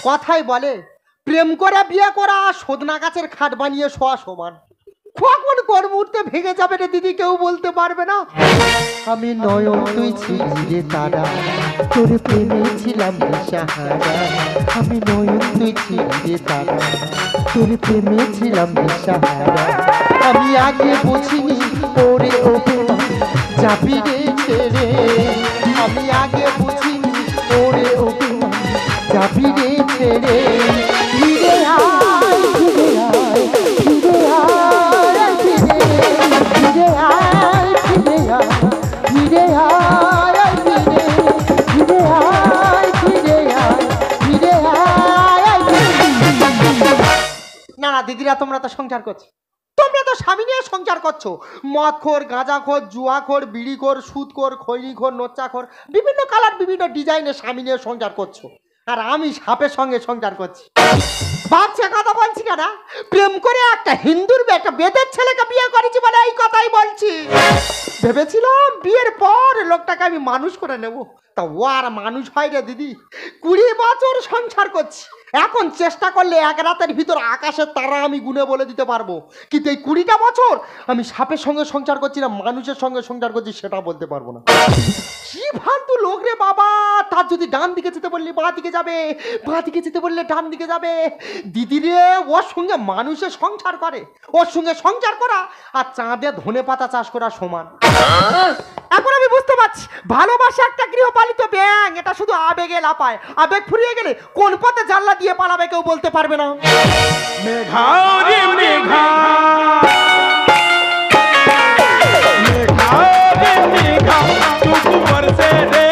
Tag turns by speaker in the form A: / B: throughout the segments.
A: কথাই বলে প্রেম করে বিয়ে করা সদনা গাছের খাট বানিয়ে শোয়া সমান। কখন কোন মুহূর্তে ভেঙে যাবে রে দিদি কেউ বলতে পারবে না। আমি নয়ন তুই ছিলি রে তারা, তোর প্রেমে ছিলাম দিশাহারা। আমি নয়ন তুই ছিলি রে তারা, তোর প্রেমে ছিলাম দিশাহারা। আমি আগে বুঝিনি ওরে অভিমান যাবি রে ছেড়ে। আমি আগে বুঝিনি ওরে অভিমান যাবি রে ছেড়ে। ফিরে আয় ফিরে আয় ফিরে আয় ফিরে আয় ফিরে আয় ফিরে আয় ফিরে আয় ফিরে আয় ফিরে আয়। না না দিদিরা, তোমরা তো সংসার করছো, তোমরা তো স্বামী নিয়ে সংসার করছো। মদখোর, গাঁজাখোর, জুয়াখোর, বিড়িখোর, সুদখোর, খৈনিখোর, নোচ্চাখোর, বিভিন্ন কালার বিভিন্ন ডিজাইনের স্বামী নিয়ে সংসার করছো। আর আমি সাপের সঙ্গে সংসার করছি। ভাবছে কথা বলছি কেন? প্রেম করে একটা হিন্দুর একটা বেদের ছেলেকে বিয়ে করেছি বলে এই কথাই বলছি। ভেবেছিলাম বিয়ের পর লোকটাকে আমি মানুষ করে নেব, তা ও আর মানুষ হয় রে দিদি। 20 বছর সংসার করছি, এখন চেষ্টা করলে এক রাতের ভিতর আকাশের তারা আমি গুনে বলে দিতে পারবো। কিন্তু এই 20টা বছর আমি সাপের সঙ্গে সংসার করছি না মানুষের সঙ্গে সংসার করছি সেটা বলতে পারবো না। কি ফালতু লোক রে বাবা! তার যদি ডান দিকে যেতে বললে বাঁ দিকে যাবে, বাঁ দিকে যেতে বললে ডান দিকে যাবে। দিদি রে, ওর সঙ্গে মানুষের সংসার করে, ওর সঙ্গে সংসার করা আর চাঁদে ধনে পাতা চাষ করা সমান। এখন আমি বুঝতে পারছি ভালোবাসা একটা গৃহপালিত ব্যাঙ, এটা শুধু আবেগে লাপায়। আবেগ ফুরিয়ে গেলে কোন পথে জানলা দিয়ে পালাবে কেউ বলতে পারবে না।
B: মেঘা রে মেঘা, মেঘা রে মেঘা, তুকু বরসে রে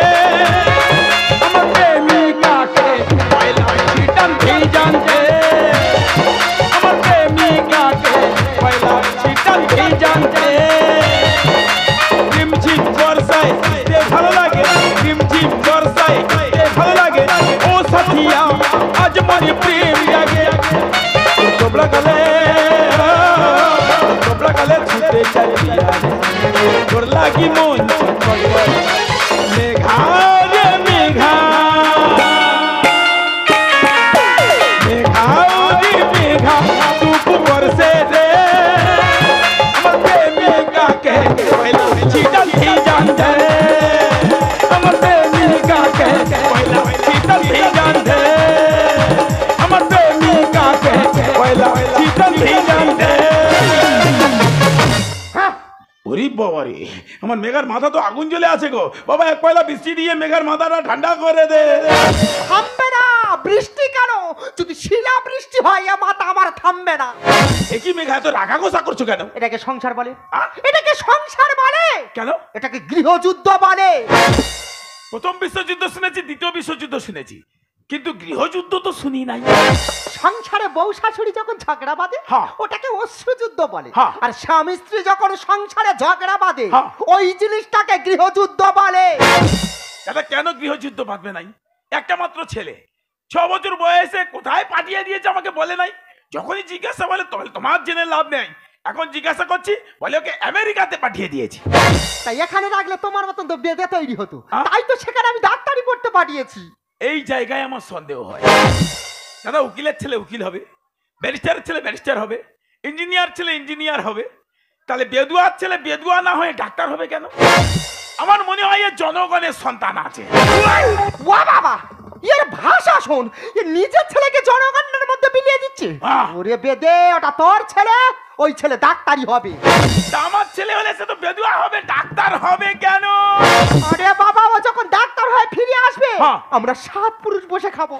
B: আমার প্রেমিকাকে পয়লা ছিটান ভিজানতে। আমার প্রেমিকাকে পয়লা ছিটান ভিজানতে। ঝিমঝিম বর্ষায় রে ভালো লাগে, ঝিমঝিম বর্ষায় রে ভালো লাগে। ও সাথিয়া আজ মনে প্রেম জাগে। তোবলা গলে ছুটে চালিয়া তোর লাগি মন ছটফট করে। মেঘা রে মেঘা, মেঘা রে মেঘা, তুকু বরসে রে আমার প্রেমিকাকে পয়লা ছিটাল ভিজান দে। আমার প্রেমিকাকে পয়লা ছিটাল ভিজান দে। আমার প্রেমিকাকে পয়লা ছিটাল ভিজান দে। ওরে বাবা রে, আমার মেঘার মাথা তো আগুন জ্বলে আছে গো। বাবা এক পয়লা বৃষ্টি দিয়ে মেঘার মাথাটা ঠান্ডা করে দে।
A: থামবে না বৃষ্টি কেন? যদি শিলা বৃষ্টি হয় এ মাথা আমার থামবে না।
B: একই মেঘা এত রাগা গোসা করছো কেন?
A: এটাকে সংসার বলে? এটাকে সংসার বলে
B: কেন?
A: এটাকে গৃহযুদ্ধ বলে।
B: প্রথম বিশ্বযুদ্ধ শুনেছি, দ্বিতীয় বিশ্বযুদ্ধ শুনেছি, কিন্তু গৃহযুদ্ধ তো শুনি নাই।
A: সংসারে বউ শাশুড়ি যখন ঝগড়া বাঁধে ওটাকে অশ্রুযুদ্ধ বলে। আর স্বামী স্ত্রী যখন সংসারে ঝগড়া বাঁধে ওই জিনিসটাকে গৃহযুদ্ধ বলে।
B: দাদা কেন গৃহযুদ্ধ বাঁধবে নাই? একটা মাত্র ছেলে, 6 বছর বয়সে কোথায় পাঠিয়ে দিয়েছে আমাকে বলে নাই। যখনই জিজ্ঞাসা বলে তোমার জেনে লাভ নেই। এখন জিজ্ঞাসা করছি বলে ওকে আমেরিকাতে পাঠিয়ে দিয়েছি।
A: তাই এখানে রাখলে তোমার মতন তো বেদে তৈরি হতো, তাই তো সেখানে আমি ডাক্তারি পড়তে পাঠিয়েছি।
B: এই জায়গায় আমার সন্দেহ হয়। দাদা উকিলের ছেলে উকিল হবে, ব্যারিস্টারের ছেলে ব্যারিস্টার হবে, ইঞ্জিনিয়ার ছেলে ইঞ্জিনিয়ার হবে, তাহলে বেদুয়ার ছেলে বেদুয়া না হয়ে ডাক্তার হবে কেন? আমার মনে হয় এর জনগণের সন্তান আছে।
A: ওয়া বাবা, এর ভাষা শোন, এ নিজের ছেলেকে জনগণের মধ্যে বিলিয়ে দিচ্ছে। ওরে বেদে, ওটা তোর ছেলে, ওই ছেলে ডাক্তারি হবে।
B: আমার ছেলে হলে সে তো বেদুয়া হবে, ডাক্তার হবে কেন?
A: আরে বাবা, ও যখন ডাক্তার হয়ে ফিরে আসবে আমরা 7 পুরুষ বসে খাবো।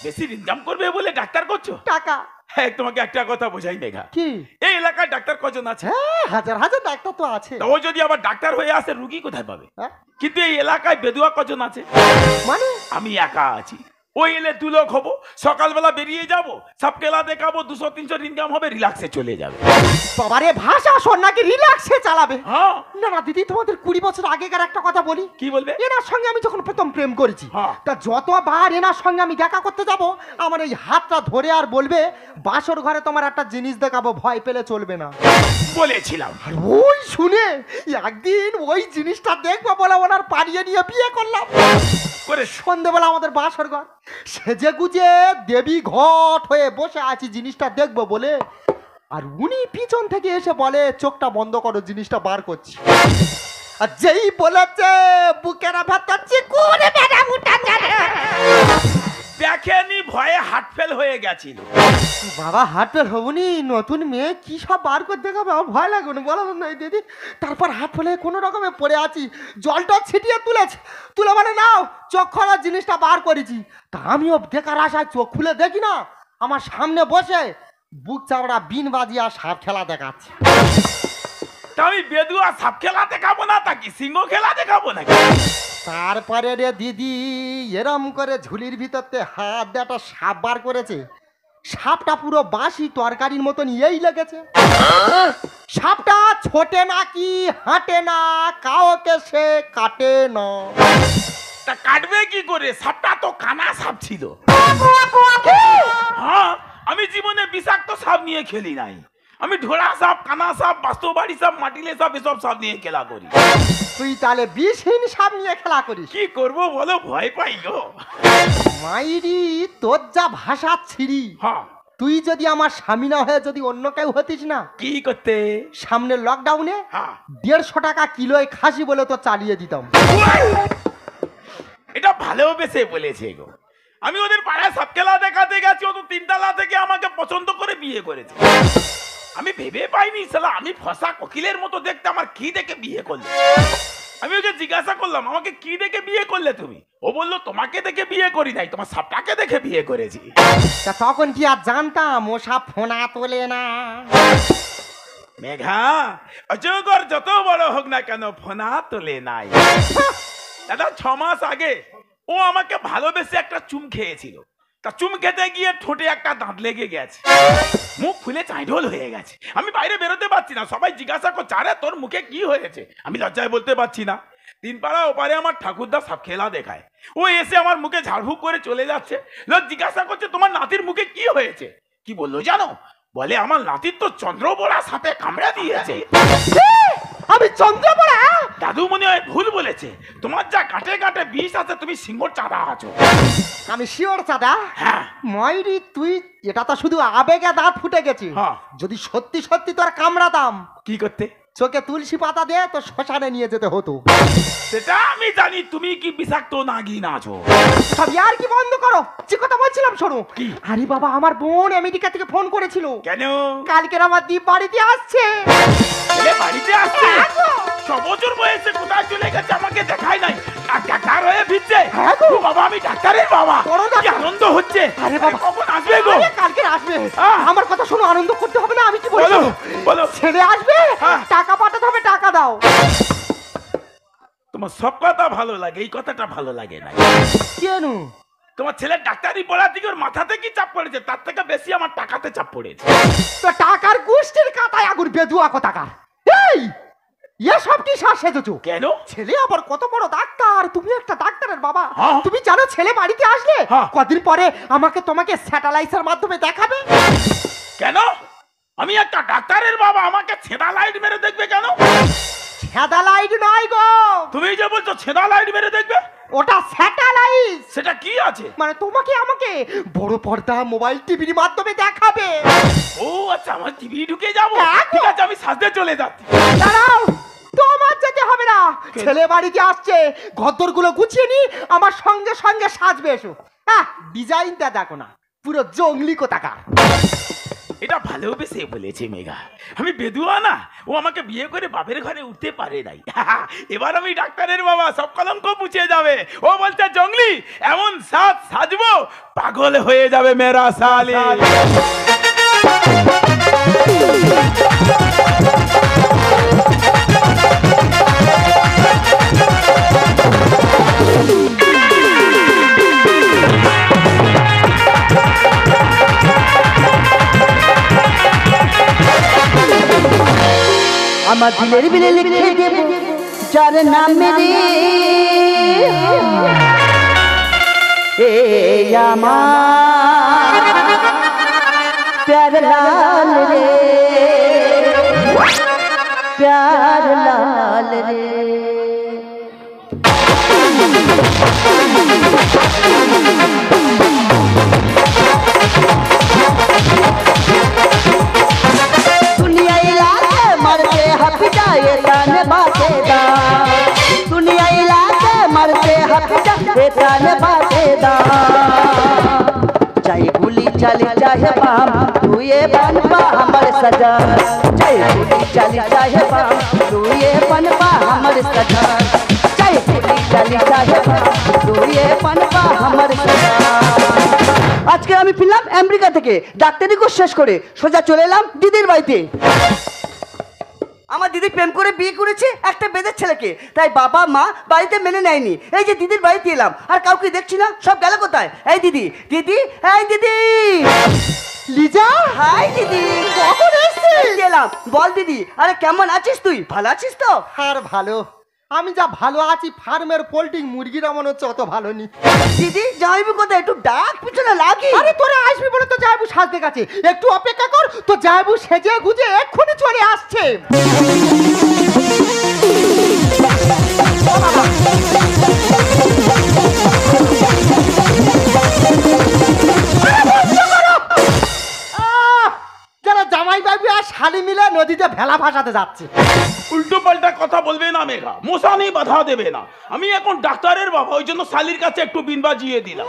B: বেশি ইনকাম করবে বলে ডাক্তার করছো?
A: টাকা।
B: হ্যাঁ, তোমাকে একটা কথা বোঝাই মেঘা,
A: কি
B: এই এলাকায় ডাক্তার কজন আছে?
A: হাজার হাজার ডাক্তার তো আছে।
B: ও যদি আবার ডাক্তার হয়ে আসে রুগী কোথায় পাবে? কিন্তু এই এলাকায় বেদুয়া কজন আছে?
A: মানে
B: আমি একা আছি। ওই এলে 2 লোক হবো, সকালবেলা বেরিয়ে যাবো, সব কেলা দেখাবো, 200-300 ইনকাম হবে, রিল্যাক্সে চলে যাবে।
A: বাবারে ভাষা শোন, নাকি রিল্যাক্সে চালাবে? না না দিদি, তোমাদের 20 বছর আগেকার একটা কথা বলি।
B: কি বলবে?
A: এনার সঙ্গে আমি যখন প্রথম প্রেম করেছি, তা যতবার এনার সঙ্গে আমি দেখা করতে যাব আমার এই হাতটা ধরে আর বলবে বাসর ঘরে তোমার একটা জিনিস দেখাবো, ভয় পেলে চলবে না
B: বলেছিলাম।
A: ওই শুনে একদিন ওই জিনিসটা দেখবো বলে ওনার পাড়িয়ে নিয়ে বিয়ে করলাম।
B: করে
A: সন্ধ্যেবেলা আমাদের বাসর ঘর, সেজে গুজে দেবী ঘট হয়ে বসে আছি জিনিসটা দেখবো বলে, আর উনি পিছন থেকে এসে বলে চোখটা বন্ধ করো, জিনিসটা বার করছি। আর যেই বলেছে বুকের ভেতর চিকুরে বেড়া উঠা যাবে।
B: দেখেনি ভয়ে হার্ট ফেল হয়ে গেছিল।
A: বাবা হার্ট ফেল হবনি, নতুন মেয়ে কি সব বার করে দেখাবে, আমার ভয় লাগবে না বলো না দিদি। তারপর হার্ট ফেল হয়ে কোনো রকমে পড়ে আছি, জলটা ছিটিয়ে তুলে মানে নাও চোখ খোলার জিনিসটা বার করেছি। তা আমিও দেখার আশায় চোখ খুলে দেখি না, আমার সামনে বসে বুক চামড়া বিন বাজিয়া সাপ খেলা দেখাচ্ছে।
B: তা আমি বেদুয়া সাপ খেলা দেখাবো না, তা কি সিংহ খেলা দেখাবো নাকি?
A: তারপরে রে দিদি এরম করে ঝুলির ভিতরতে হাত দিয়ে একটা সাপ বার করেছে। সাপটা পুরো বাসি তরকারির মতন এই লেগেছে। সাপটা ছোটে না কি হাঁটে না, কাউকে সে কাটে না।
B: তা কাটবে কি করে? সাপটা তো কানা সাপ ছিল। হ্যাঁ, আমি জীবনে বিষাক্ত সাপ নিয়ে খেলি নাই। আমি ঢোড়া সাপ, কানা সাপ, বাস্তবাড়ি সাপ, মাটিলে সাপ, এসব সাপ নিয়ে খেলা করি।
A: তুই তাহলে বিষহীন সাপ নিয়ে খেলা করিস?
B: কি করব বলো, ভয় পাই গো।
A: মাইরি তোর যা ভাষা ছিড়ি।
B: হ্যাঁ,
A: তুই যদি আমার স্বামী না হয়ে যদি অন্য কেউ হতিস না,
B: কি করতে?
A: সামনে লকডাউনে
B: হ্যাঁ,
A: 150 টাকা কিলোয় খাসি বলে তো চালিয়ে দিতাম।
B: এটা ভালোবেসে বলেছে গো। আমি ওদের পাড়ায় সাপ খেলা দেখাতে গেছি, ও তো 3 তলা থেকে আমাকে পছন্দ করে বিয়ে করেছে। আমি ভেবে পাইনি শালা আমি ফসা কোকিলের মতো দেখতে, আমার কি দেখে বিয়ে করলে? আমি ওকে জিজ্ঞাসা করলাম, আমাকে কি দেখে বিয়ে করলে তুমি? ও বললো তোমাকে দেখে বিয়ে করি নাই, তোমার সাপটাকে দেখে বিয়ে করেছি।
A: তা তখন কি আর জানতাম ও সাপ ফোনা তোলে না?
B: মেঘা, অজগর যত বড় হোক না কেন ফোনা তোলে নাই। দাদা 6 মাস আগে ও আমাকে ভালোবেসে একটা চুম খেয়েছিল। তা চুম খেতে গিয়ে ঠোঁটে একটা দাঁত লেগে গেছে, মুখ ফুলে চাইঢোল হয়ে গেছে। আমি বাইরে বেরোতে পারছি না, সবাই জিজ্ঞাসা করছে আরে তোর মুখে কি হয়েছে? আমি লজ্জায় বলতে পারছি না। 3 পাড়া ওপারে আমার ঠাকুরদা সাপ খেলা দেখায়, ও এসে আমার মুখে ঝাড়ফুঁক করে চলে যাচ্ছে। লোক জিজ্ঞাসা করছে তোমার নাতির মুখে কি হয়েছে? কি বললো জানো? বলে আমার নাতির তো চন্দ্রবোড়া সাপে কামড়া দিয়েছে।
A: আমি চন্দ্রপড়া?
B: দাদু মনে হয় ভুল বলেছে, তোমার যা কাটে কাটে বিষ আছে, তুমি সিংহর চাঁদা আছো।
A: আমি শিওর চাদা।
B: হ্যাঁ,
A: ময়ূরী তুই এটা তো শুধু আবেগে দাঁত ফুটে গেছে।
B: হ্যাঁ।
A: যদি সত্যি সত্যি তোর কামড়াতাম,
B: কি করতে?
A: চোখে তুলসী পাতা দিয়ে তো শ্মশানে নিয়ে যেতে হতো।
B: সেটা আমি জানি, তুমি কি বিষাক্ত নাগিন আছো।
A: সব আর কি বন্ধ করো, যে কথা বলছিলাম শোনো।
B: কি?
A: আরে বাবা আমার বোন আমেরিকা থেকে ফোন করেছিল।
B: কেন?
A: কালকের আমার দ্বীপ বাড়িতে আসছে।
B: এ বাড়িতে আসছে? 6 বছর বয়সে কোথায় চলে গেছে আমাকে দেখাই নাই, আর ডাক্তার হয়ে ফিরছে।
A: হ্যাঁ গো।
B: ও বাবা, আমি ডাক্তারের বাবা,
A: বড়
B: কি
A: ডাক্তার।
B: আনন্দ হচ্ছে।
A: আরে বাবা।
B: কখন আসবে গো?
A: আরে কালকে আসবে। আমার কথা শোনো, আনন্দ করতে হবে না, আমি কি বলছি?
B: বলো, বলো।
A: ছেলে আসবে,
B: হ্যাঁ।
A: টাকা পাঠাতে হবে, টাকা দাও।
B: তোমার সব কথা ভালো লাগে, এই কথাটা ভালো লাগে না।
A: কেন?
B: তোমার ছেলে ডাক্তারি পড়ার দিকে ওর মাথাতে কি চাপ পড়েছে, তার থেকে বেশি আমার টাকাতে চাপ পড়েছে।
A: তো টাকার গোষ্ঠীর কাতায় আগুন বেদুয়া কোথাকার। এই এসব কি শ্বাস সেজেছো?
B: কেন?
A: ছেলে আবার কত বড় ডাক্তার, তুমি একটা ডাক্তারের বাবা।
B: হ্যাঁ।
A: তুমি জানো ছেলে বাড়িতে আসলে
B: হ্যাঁ।
A: কদিন পরে আমাকে তোমাকে স্যাটেলাইটের মাধ্যমে দেখাবে।
B: কেন? আমি একটা ডাক্তারের বাবা, আমাকে ছেঁদা লাইট মেরে দেখবে কেন?
A: স্যাটেলাইট নয় গো,
B: তুমি যে বলছো ছেঁদা লাইট মেরে দেখবে,
A: ওটা স্যাটেলাইট।
B: সেটা কি আছে?
A: মানে তোমাকে আমাকে বড় পর্দা মোবাইল টিভির মাধ্যমে দেখাবে।
B: ও আচ্ছা, আমার টিভি ঢুকে যাবো।
A: হ্যাঁ গো।
B: ঠিক আছে, আমি সাজতে চলে যাচ্ছি।
A: দাঁড়াও, তোমার যেতে হবে না, ছেলে বাড়িতে আসছে, ঘরদোরগুলো গুছিয়ে নি, আমার সঙ্গে সঙ্গে সাজবে। এসো। ডিজাইনটা দেখো না, পুরো জঙ্গলি কোথাকার।
B: এটা ভালোবেসে বলেছে মেঘা, আমি বেদুয়া না, ও আমাকে বিয়ে করে বাপের ঘরে উঠতে পারে নাই। এবার আমি ডাক্তারের বাবা, সব কলঙ্ক মুছে যাবে। ও বলছে জঙ্গলি এমন সাজ সাজবো পাগল হয়ে যাবে মেরা সালে।
C: আমার দিলের বিলে লিখে দেব যার নামে রে, এই আমার প্যার লাল রে, প্যার লাল রে। देता है बातेदार चाहे गोली चले चाहे बम तू ये बनबा हमर सजन चाहे गोली चले चाहे बम तू ये बनबा हमर सजन चाहे गोली चले चाहे बम तू ये बनबा हमर सजन। আজকে আমি ফিরলাম আমেরিকা থেকে ডাক্তারি কোর্স শেষ করে সোজা চলে এলাম দিদির বাড়িতে। আমার দিদি প্রেম করে বিয়ে করেছে একটা বেদের ছেলেকে, তাই বাবা মা বাড়িতে মেনে নেয়নি। এই যে দিদির বাড়িতে এলাম আর কাউকে দেখছি না, সব গেল কোথায়? এই দিদি দিদি এই দিদি
A: লিজা,
C: হাই দিদি কখন এসেছিস? এলাম। বল দিদি, আরে কেমন আছিস তুই? ভালো আছিস তো?
A: আর ভালো, আমি যা ভালো আছি ফার্মের পোল্ট্রি মুরগিরা মনে হচ্ছে অত ভালো নি।
C: দিদি যাইবি কোথায়? একটু ডাক পিছনে লাগি।
A: আরে তোরা আসবি বলে তো যাইবু সাজতে গেছে, একটু অপেক্ষা কর, তো যাইবু সেজে গুজে এক্ষুনি চলে আসছে। যারা জামাই বাবু আর শালি মিলে নদীতে ভেলা ভাসাতে যাচ্ছে।
B: উল্টো পাল্টা কথা বলবে না মেঘা, মশা নেই বাধা দেবে না। আমি এখন ডাক্তারের বাবা, ওই জন্য শালির কাছে একটু বিন বাজিয়ে দিলাম।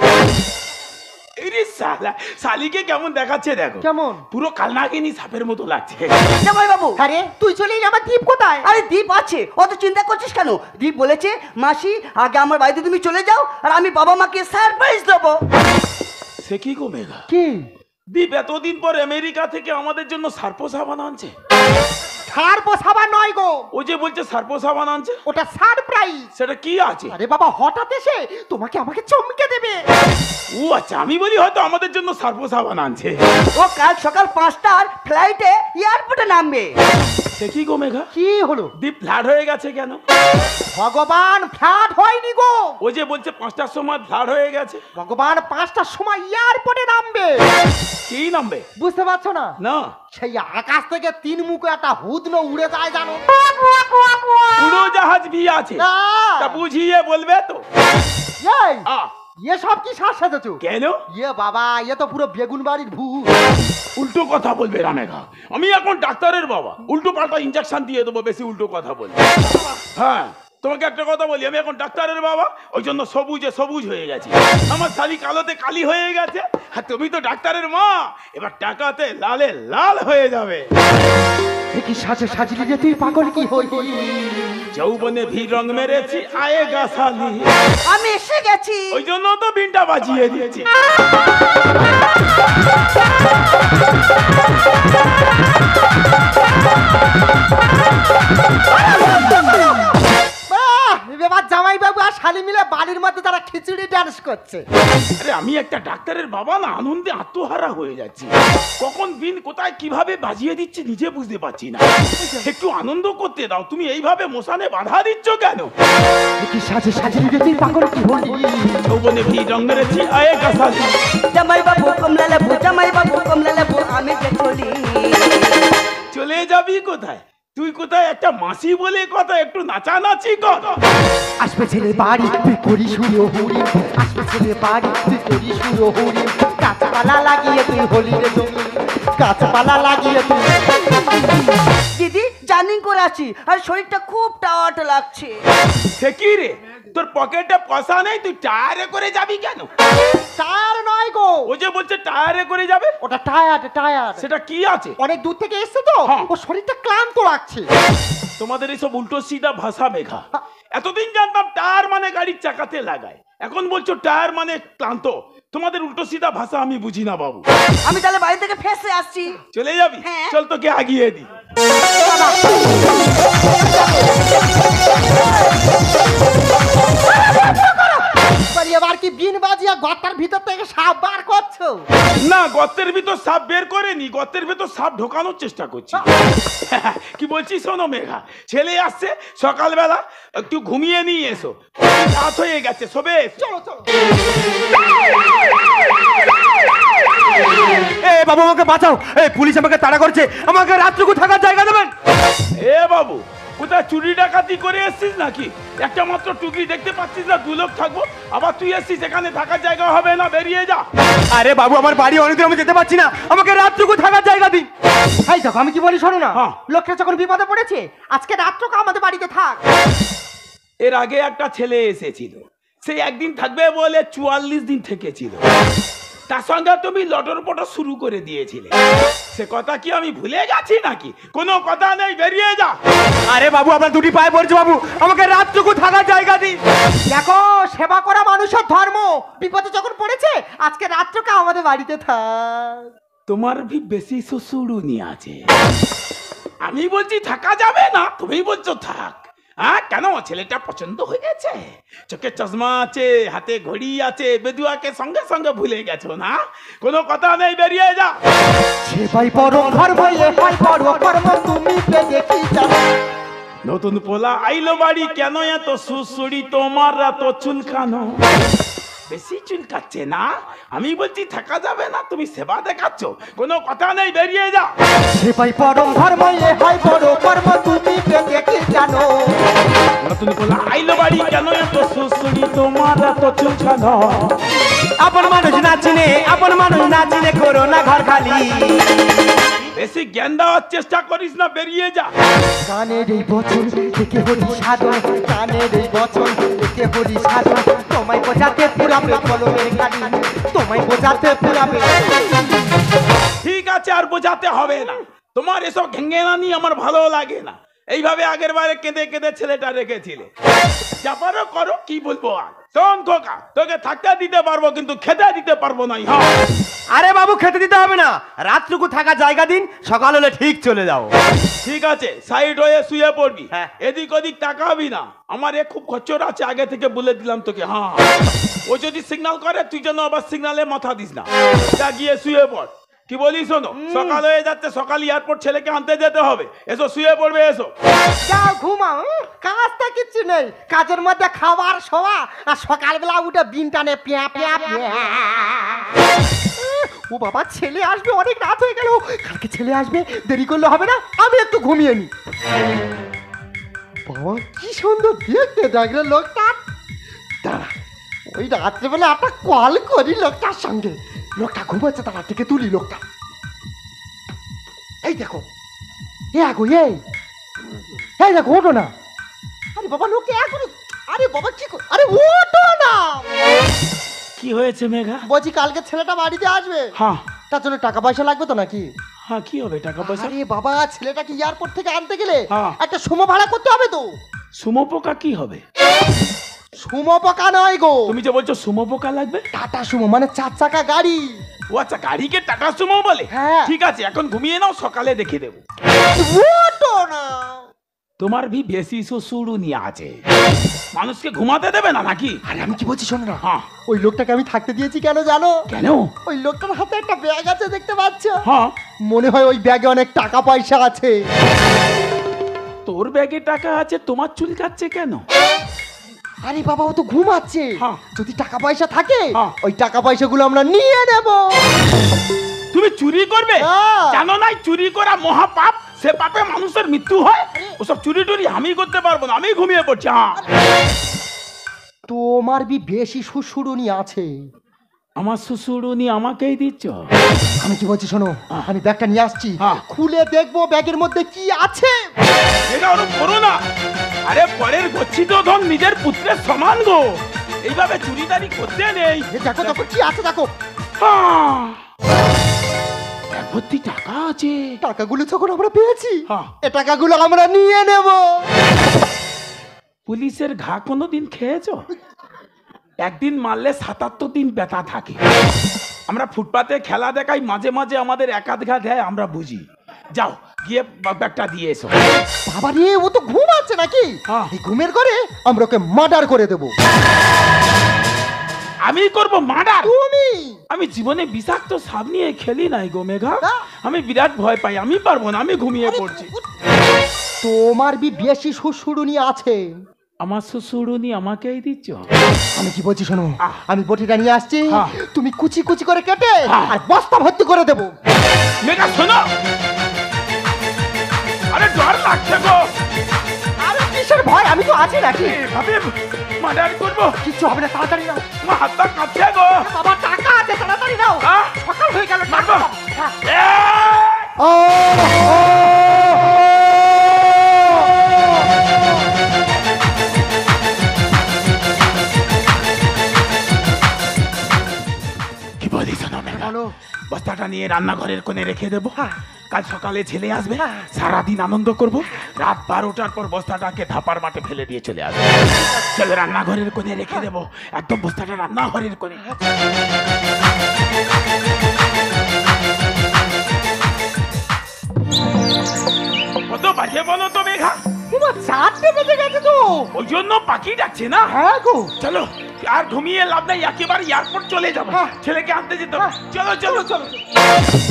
B: এরে শালা, শালিকে কেমন দেখাচ্ছে দেখো,
A: কেমন?
B: পুরো কালনাগিনী সাপের মতো লাগছে।
C: জামাই বাবু,
A: আরে তুই চলে এলি, আমার দ্বীপ কোথায়?
C: আরে দীপ আছে, অত চিন্তা করছিস কেন? দীপ বলেছে মাসি আগে আমার বাড়িতে তুমি চলে যাও আর আমি বাবা মাকে সারপ্রাইজ দেবো।
B: সে কি গো মেঘা,
A: কি
B: দীপ এতদিন পর আমেরিকা থেকে আমাদের জন্য সার্পো সাবান আনছে?
A: সারপো সাবান নয় গো,
B: ও যে বলছে সার্পো সাবান আনছে,
A: ওটা সারপ্রাইজ।
B: সেটা কি আছে?
A: আরে বাবা হঠাৎ এসে তোমাকে আমাকে চমকে দেবে।
B: ও আচ্ছা, আমি বলি হয়তো আমাদের জন্য সার্পো সাবান আনছে।
C: ও কাল সকাল 5টার ফ্লাইটে এয়ারপোর্টে নামবে।
B: সে কি গো মেঘা,
A: কি হলো?
B: দীপ ফ্ল্যাট হয়ে গেছে কেন?
A: ভগবান ফ্ল্যাট হয়নি গো,
B: ও যে বলছে 5টার সময় ফ্ল্যাট হয়ে গেছে।
A: ভগবান 5টার সময় এয়ারপোর্টে নামবে।
B: কি নামবে?
A: বুঝতে পারছো না?
B: না,
A: সেই আকাশ থেকে 3 মুখো একটা হুদনো উড়ে যায় জানো।
B: উড়োজাহাজ ভি আছে,
A: না।
B: তা বুঝিয়ে বলবে তো।
A: এই
B: আ,
A: এ সব কি শ্বাস সাজাচ্ছো?
B: কেন?
A: ইয়ে বাবা, এ তো পুরো বেগুন বাড়ির ভূত।
B: উল্টো কথা বলবে না মেঘা, আমি এখন ডাক্তারের বাবা, উল্টো পাল্টা ইনজেকশন দিয়ে দেবো বেশি উল্টো কথা বলবে। হ্যাঁ, তোমাকে একটা কথা বলি, আমি এখন ডাক্তারের বাবা, ওই জন্য সবুজে সবুজ হয়ে গেছে। আমার শালি কালোতে কালি হয়ে গেছে, আর তুমি তো ডাক্তারের মা, এবার টাকাতে লালে লাল হয়ে যাবে।
A: কি সাজে সাজিয়ে যে তুই পাগল কি হই?
B: যৌবনে ভি রং মেরেছি আয়েগা শালি,
C: আমি এসে গেছি।
B: ওই জন্য তো বিনটা বাজিয়ে দিয়েছি।
A: এবার জামাই বাবু আর শালি মিলে বাড়ির মধ্যে তারা খিচুড়ি ডান্স করছে।
B: আরে আমি একটা ডাক্তারের বাবা না, আনন্দে আত্মহারা হয়ে যাচ্ছি। কখন বিন কোথায় কিভাবে বাজিয়ে দিচ্ছে নিজে বুঝতে পারছি না। একটু আনন্দ করতে দাও, তুমি এইভাবে মশানে বাধা দিচ্ছ কেন?
A: কি সাজে সাজিয়ে যে তুই পাগল কি হই?
B: যৌবনে ভি রং মেরেছি আয়েগা শালি।
C: জামাই বাবু কমলা লেবু, জামাই বাবু কমলা লেবু, আমি যে চলি।
B: চলে যাবি কোথায়? তুই কোথায়? একটা মাসি বলে কথা, একটু নাচানাচি কর।
A: আসবে ছেলে বাড়ি তুই করি শুরু হুড়ি, আসবে ছেলে বাড়ি তুই করি শুরু হুড়ি, গাছপালা লাগিয়ে তুই হোলিরে জমি, গাছপালা লাগিয়ে তুই।
C: দিদি জার্নিং করে আছি আর শরীরটা খুব টাওয়াট লাগছে।
B: সে কি রে, তোর পকেটে পয়সা নেই, তুই টায়ারে করে যাবি কেন?
A: টায়ার নয় গো,
B: ও যে বলছে টায়ারে করে যাবে,
A: ওটা টায়ার টায়ার।
B: সেটা কি আছে?
A: অনেক দূর থেকে এসছে তো,
B: হ্যাঁ।
A: ও শরীরটা ক্লান্ত লাগছে।
B: তোমাদের এইসব উল্টো সিধা ভাষা মেঘা। এতদিন জানতাম টায়ার মানে গাড়ির চাকাতে লাগায়, এখন বলছো টায়ার মানে ক্লান্ত। তোমাদের উল্টো সিধা ভাষা আমি বুঝি না বাবু।
C: আমি তাহলে বাড়ি থেকে ফেসে আসছি।
B: চলে যাবি?
C: হ্যাঁ।
B: চল তোকে আগিয়ে দি।
A: এবার কি বিন বাজিয়া গর্তার ভিতর থেকে সাপ বার করছো?
B: না, গর্তের ভিতর সাপ বের করেনি, গর্তের ভিতর সাপ ঢোকানোর চেষ্টা করছি। কি বলছিস শোনো মেঘা, ছেলে আসছে সকালবেলা, একটু ঘুমিয়ে নিয়ে এসো, রাত হয়ে গেছে, শোবে এসো।
A: চলো চলো।
D: এ বাবু আমাকে বাঁচাও, এই পুলিশ আমাকে তাড়া করছে, আমাকে রাতটুকু থাকার জায়গা দেবেন।
B: এ বাবু, কোথায় চুরি ডাকাতি করে এসছিস নাকি? একটা মাত্র টুকরি দেখতে পাচ্ছিস না, 2 লোক থাকবো, আবার তুই এসছিস, এখানে থাকার জায়গা হবে না, বেরিয়ে যা।
D: আরে বাবু আমার বাড়ি অনেকদিন, আমি যেতে পারছি না, আমাকে রাতটুকু থাকার জায়গা দিন।
A: এই দেখো আমি কি বলি শোনো না,
B: হ্যাঁ।
A: লোকটা যখন বিপদে পড়েছে আজকে রাত্রকে আমাদের বাড়িতে থাক।
B: এর আগে একটা ছেলে এসেছিল, সে একদিন থাকবে বলে 44 দিন থেকেছিল। তার সঙ্গে তুমি লটর পটর শুরু করে দিয়েছিলে। সে কথা কি আমি ভুলে গেছি নাকি? কোনো কথা নেই, বেরিয়ে যা।
D: আরে বাবু, আপনার দুটি পায়ে পড়ছে বাবু, আমাকে রাতটুকু থাকার জায়গা দিন।
A: দেখো, সেবা করা মানুষের ধর্ম। বিপদে যখন পড়েছে, আজকে রাত্রটা আমাদের বাড়িতে থাক।
B: তোমার ভি বেশি শ্বশুরুনি আছে। আমি বলছি থাকা যাবে না, তুমি বলছো থাক। হ্যাঁ, কেন? ছেলেটা পছন্দ হয়েছে, চোখে চশমা আছে, হাতে ঘড়ি আছে, বেদুয়াকে সঙ্গে সঙ্গে ভুলে গেছো না? কোনো কথা নেই, বেরিয়ে যা।
A: সেবাই পরম ধর্ম, এটাই বড় কর্ম, তুমি কে দেখি জানো।
B: নতুন পোলা আইলো বাড়ি, কেন এত সুসুড়ি তোমার এত চুলকানো? বেশি চুলকাচ্ছে না? আমি বলছি থাকা যাবে না, তুমি সেবা দেখাচ্ছ। কোনো কথা নেই, বেরিয়ে যা।
A: সেবাই পরম ধর্ম, এটাই বড় কর্ম, তুমি কে দেখি জানো।
B: নতুন পোলা আইলো বাড়ি, কেন এত সুসুড়ি তোমার এত চুলকানো?
D: আপন মানুষ না চিনে, আপন মানুষ না চিনে করো না ঘর খালি।
B: বেশি জ্ঞান দেওয়ার চেষ্টা করিস না, বেরিয়ে যা।
A: কানের এই বচন থেকে হরি সাধন, কানের এই বচন থেকে হরি সাধন, তোমায় বোঝাতে পুরাবে কলমের গাড়ি, তোমায় বোঝাতে পুরাবে।
B: ঠিক আছে, আর বোঝাতে হবে না। তোমার এসব ঘেঙ্গেনা নিয়ে আমার ভালো লাগে না। এইভাবে আগের বারে কেঁদে কেঁদে ছেলেটা রেখেছিলে। যা পারো করো, কি বলবো আর। শোন খোকা, তোকে থাকতে দিতে পারবো কিন্তু খেতে দিতে পারবো না। হ্যাঁ,
D: আরে বাবু, খেতে দিতে হবে না, রাতটুকু থাকার জায়গা দিন, সকাল হলে ঠিক চলে যাও।
B: ঠিক আছে, সাইড হয়ে শুয়ে পড়বি।
D: হ্যাঁ।
B: এদিক ওদিক তাকাবি না। আমার এ খুব খচ্চর আছে, আগে থেকে বলে দিলাম তোকে। হ্যাঁ, ও যদি সিগন্যাল করে, তুই যেন আবার সিগন্যালে মাথা দিস না। যা গিয়ে শুয়ে পড়। কি বলি শোনো, সকাল হয়ে যাচ্ছে, সকাল এয়ারপোর্ট ছেলেকে আনতে যেতে হবে। এসো, শুয়ে পড়বে, এসো।
A: যাও ঘুমাও, কাজটা কিচ্ছু নেই। কাজের মধ্যে খাবার শোয়া, আর সকালবেলা উঠে বিন টানে পিয়া পিয়া পিয়া। ও বাবা, ছেলে আসবে, অনেক রাত হয়ে গেল। কালকে ছেলে আসবে, দেরি করলে হবে না, আমি একটু ঘুমিয়ে নি। বাবা, কি সুন্দর দেখতে দেখলে লোকটা। দাঁড়া, ওই রাত্রেবেলা একটা কল করি লোকটার সঙ্গে। লোকটা ঘুমাচ্ছে, তারা থেকে তুলি লোকটা। এই দেখো, এ আগো, এই দেখো, ওঠো না। আরে বাবা, লোকে এখনো। আরে বাবা, কি আরে ওঠো না।
B: কি হয়েছে মেঘা?
A: বলছি কালকে ছেলেটা বাড়িতে আসবে।
B: হ্যাঁ
A: তার জন্য টাকা পয়সা লাগবে তো নাকি?
B: হ্যাঁ, কি হবে টাকা পয়সা?
A: আরে বাবা, ছেলেটাকে এয়ারপোর্ট থেকে আনতে গেলে
B: হ্যাঁ।
A: একটা সুমো ভাড়া করতে হবে তো।
B: সুমো পোকা কি হবে?
A: সুমো পোকা নয় গো,
B: তুমি যে বলছো সুমো পোকা লাগবে।
A: টাটা সুমো, মানে 4 চাকা গাড়ি।
B: ও আচ্ছা, গাড়িকে টাটা সুমো বলে?
A: হ্যাঁ।
B: ঠিক আছে, এখন ঘুমিয়ে নাও, সকালে দেখে দেবো।
A: ওঠো না।
B: তোমার ভি বেশি শ্বশুরুনি আছে, মানুষকে ঘুমাতে দেবে না নাকি?
A: আরে আমি কি বলছি শোনো না।
B: হ্যাঁ।
A: ওই লোকটাকে আমি থাকতে দিয়েছি কেন জানো?
B: কেন?
A: ওই লোকটার হাতে একটা ব্যাগ আছে, দেখতে পাচ্ছ?
B: হ্যাঁ।
A: মনে হয় ওই ব্যাগে অনেক টাকা পয়সা আছে।
B: তোর ব্যাগে টাকা আছে, তোমার চুল কাটছে কেন?
A: আরে বাবা, ও তো ঘুমাচ্ছে।
B: হ্যাঁ।
A: যদি টাকা পয়সা থাকে,
B: হ্যাঁ।
A: ওই টাকা পয়সাগুলো আমরা নিয়ে নেব।
B: তুমি চুরি করবে?
A: হ্যাঁ।
B: জানো না চুরি করা মহাপাপ, সে পাপে মানুষের মৃত্যু হয়। ওসব চুরি টুরি আমি করতে পারবো না, আমি ঘুমিয়ে পড়ছি। হ্যাঁ।
A: তোমার বেশি শ্বশুরুনি আছে।
B: আমার শ্বশুরুনি আমাকেই দিচ্ছ?
A: আমি কি বলছি শোনো, আমি ব্যাগটা নিয়ে আসছি।
B: হ্যাঁ।
A: খুলে দেখবো ব্যাগের মধ্যে কি আছে।
B: এটা ওরকম করো না। আরে পরের গচ্ছিত ধন নিজের পুত্রের সমান গো, এইভাবে চুরিদারি করতে নেই।
A: এ দেখো দেখো কি আছে, দেখো।
B: ব্যাগ ভর্তি টাকা আছে।
A: টাকাগুলো যখন আমরা পেয়েছি,
B: হ্যাঁ।
A: এ টাকাগুলো আমরা নিয়ে নেব।
B: পুলিশের ঘা কোনোদিন খেয়েছো? একদিন মারলে 77 দিন ব্যথা থাকে। আমরা ফুটপাতে খেলা দেখাই, মাঝে মাঝে আমাদের একাধ ঘা দেয়, আমরা বুঝি। যাও গিয়ে ব্যাগটা দিয়ে এসো।
A: বাবা রে, ও তো ঘুমাচ্ছে নাকি?
B: হ্যাঁ।
A: এই ঘুমের করে আমরা ওকে মার্ডার করে দেব।
B: আমি করব মার্ডার?
A: তুমি?
B: আমি জীবনে বিষাক্ত সাপ নিয়ে খেলি নাই গো মেঘা।
A: হ্যাঁ।
B: আমি বিরাট ভয় পাই, আমি পারবো না, আমি ঘুমিয়ে পড়ছি।
A: তোমার বেশি শ্বশুরুনি আছে।
B: আমার শ্বশুরুনি আমাকেই দিচ্ছ?
A: আমি কি বলছি শোনো, আমি বটিটা নিয়ে আসছি।
B: হ্যাঁ।
A: তুমি কুচি কুচি করে কেটে
B: হ্যাঁ।
A: আর বস্তা ভর্তি করে দেবো।
B: মেঘা শোনো, আরে ডর লাগছে গো।
A: আরে কিসের ভয়, আমি তো আছি নাকি?
B: এভাবে মার্ডার করবো?
A: কিচ্ছু হবে না, তাড়াতাড়ি নাও।
B: আমার হাতটা কাঁপছে গো।
A: বাবা, টাকা আছে, তাড়াতাড়ি নাও।
B: হ্যাঁ?
A: সকাল হয়ে গেল।
B: মারবো?
A: হ্যাঁ।
B: বস্তাটা নিয়ে রান্নাঘরের কোণে রেখে দেবো। কাল সকালে ছেলে আসবে, সারাদিন আনন্দ করব, রাত 12টার পর বস্তাটাকে ধাপার মাঠে ফেলে দিয়ে চলে আসবে। চলে রান্নাঘরের কোণে রেখে দেবো, একদম বস্তাটা রান্নাঘরের কোণে। কত বাজে বলো তো মেঘা?
A: 4টে বেজে গেছে তো।
B: ওই জন্য পাখি ডাকছে না।
A: হ্যাঁ গো।
B: চলো আর ঘুমিয়ে লাভ নাই, একেবারে এয়ারপোর্ট চলে যাবো, ছেলেকে আনতে যেতে হবে। চলো চলো চলো।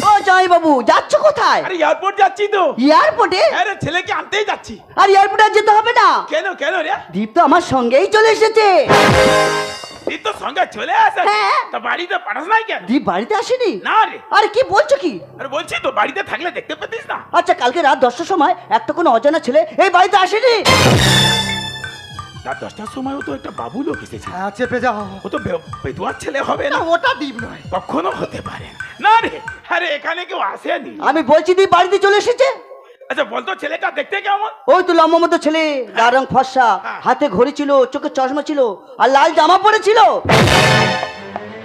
C: ও জয় বাবু, যাচ্ছ কোথায়?
B: আরে এয়ারপোর্ট যাচ্ছি তো।
C: এয়ারপোর্টে?
B: আরে ছেলেকে আনতেই যাচ্ছি।
C: আর এয়ারপোর্টে যেতে হবে না।
B: কেন কেন রে?
C: দীপ তো আমার সঙ্গেই চলে এসেছে।
B: তুই তো সঙ্গে চলে আসে,
C: হ্যাঁ।
B: তা বাড়িতে পাঠাস নাই কেন?
C: দীপ বাড়িতে আসেনি?
B: না রে।
C: আরে কি বলছো কি?
B: আরে বলছি তো বাড়িতে থাকলে দেখতে পেতিস না।
C: আচ্ছা, কালকে রাত 10টার সময় একটা কোনো অজানা ছেলে এই বাড়িতে আসেনি?
B: রাত 10টার সময়ও তো একটা বাবু লোক এসেছে।
A: হ্যাঁ, চেপে যাও।
B: ও তো বেদুয়ার ছেলে হবে
A: না,
B: না।
A: ওটা দীপ নয়।
B: কখনো হতে পারে না রে। আরে এখানে কেউ আসেনি।
C: আমি বলছি দীপ বাড়িতে চলে এসেছে।
B: আচ্ছা বলতো ছেলেটা দেখতে কেমন?
C: ওই তো লম্বা মতো ছেলে, লাল রং ফর্সা, হাতে ঘড়ি ছিল, চোখে চশমা ছিল, আর লাল জামা পরেছিল।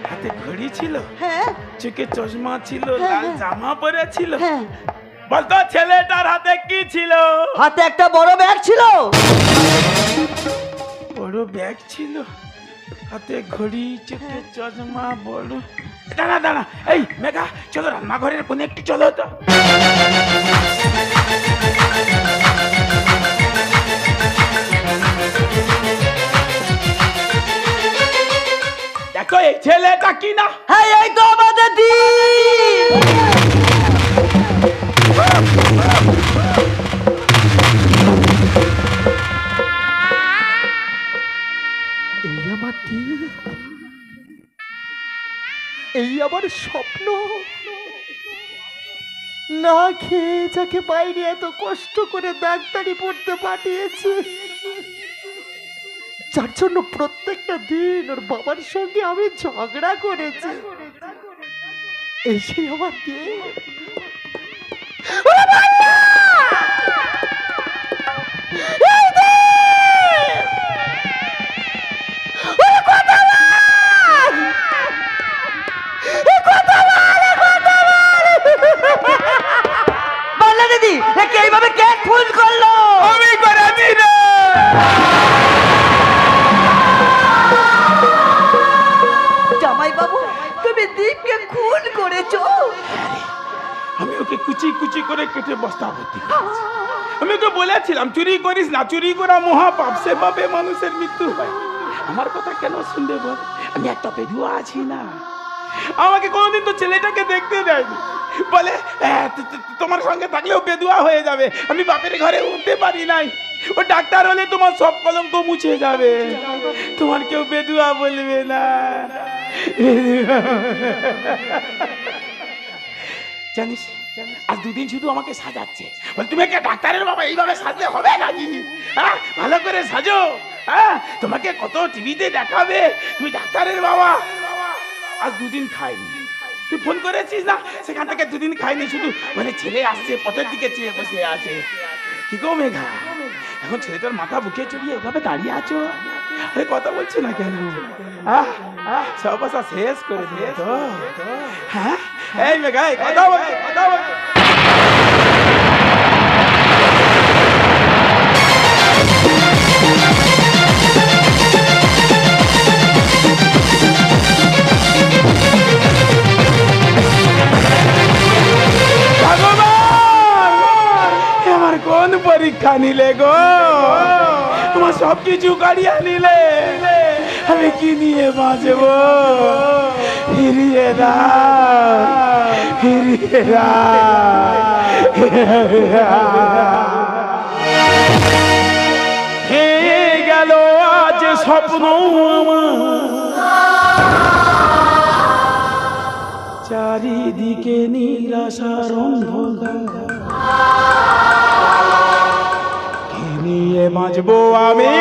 B: হাতে ঘড়ি ছিল,
C: হ্যাঁ
B: চোখে চশমা ছিল,
C: হ্যাঁ,
B: লাল
C: হ্যাঁ।
B: জামা পরেছিল।
C: হ্যাঁ,
B: বলতো ছেলেটার হাতে কি ছিল?
C: হাতে একটা বড় ব্যাগ ছিল।
B: বড় ব্যাগ ছিল, হাতে ঘড়ি, চোখে চশমা, বড়। দাঁড়া দাঁড়া, এই মেঘা চলো রান্নাঘরের কোণে একটু চলো তো। দেখো এই ছেলেটা কি না।
C: হ্যাঁ, এই তো আমাদের দীপ।
A: এই আমার দীপ, এই আমার স্বপ্ন। না খেয়ে যাকে বাইরে এত কষ্ট করে ডাক্তারি পড়তে পাঠিয়েছি, যার জন্য প্রত্যেকটা দিন ওর বাবার সঙ্গে আমি ঝগড়া করেছি, এই সেই আমার দীপ। ওরে বাবা! এই দীপ! ওরে কথা বল! কথা বল! কথা বল!
C: বললে দিদি, একে এইভাবে কে খুন করলো?
B: আমি করেছি রে।
C: জামাই বাবু, তুমি দীপকে খুন করেছো?
B: আমি ওকে কুচি কুচি করে কেটে বস্তা ভর্তি করেছি। আমি ওকে বলেছিলাম চুরি করিস না, চুরি করা মহাপাপ, সে পাপে মানুষের মৃত্যু হয়। আমার কথা কেন শুনবে বল? আমি একটা বেদুয়া আছি না। আমাকে কোনোদিন তো ছেলেটাকে দেখতে দেয়নি, বলে তোমার সঙ্গে থাকলেও বেদুয়া হয়ে যাবে। আমি বাপের ঘরে উঠতে পারি নাই, ও ডাক্তার হলে তোমার সব কলঙ্ক মুছে যাবে, তোমার কেউ বেদুয়া বলবে না। জানিস আজ দুদিন শুধু আমাকে সাজাচ্ছে, বল তুমি একটা ডাক্তারের বাবা, এইভাবে সাজলে হবে নাকি? হ্যাঁ, ভালো করে সাজো। হ্যাঁ, তোমাকে কত টিভিতে দেখাবে তুমি ডাক্তারের বাবা। আজ দুদিন খাইনি, তুই ফোন করেছিস না, সেখান থেকে দুদিন খাইনি, শুধু মানে ছেলে আসছে পথের দিকে চেয়ে বসে আছে। কি গো মেঘা, এখন ছেলেটার মাথা বুকে চড়িয়ে এভাবে দাঁড়িয়ে আছো, আরে কথা বলছো না কেন? সব আশা শেষ করে দিয়ে তো। হ্যাঁ, এই মেঘা কথা বল, কথা বল। আমার কোন পরীক্ষা নিলে গো, তোমার সব কিছু কাড়িয়া নিলে, আমি কি নিয়ে বাঁচব? ফিরিয়ে দাও, ফিরিয়ে দাও। হয়ে গেল আজ স্বপ্ন চারিদিকে নিরাশার অন্ধকার, কি নিয়ে বাঁচবো আমি?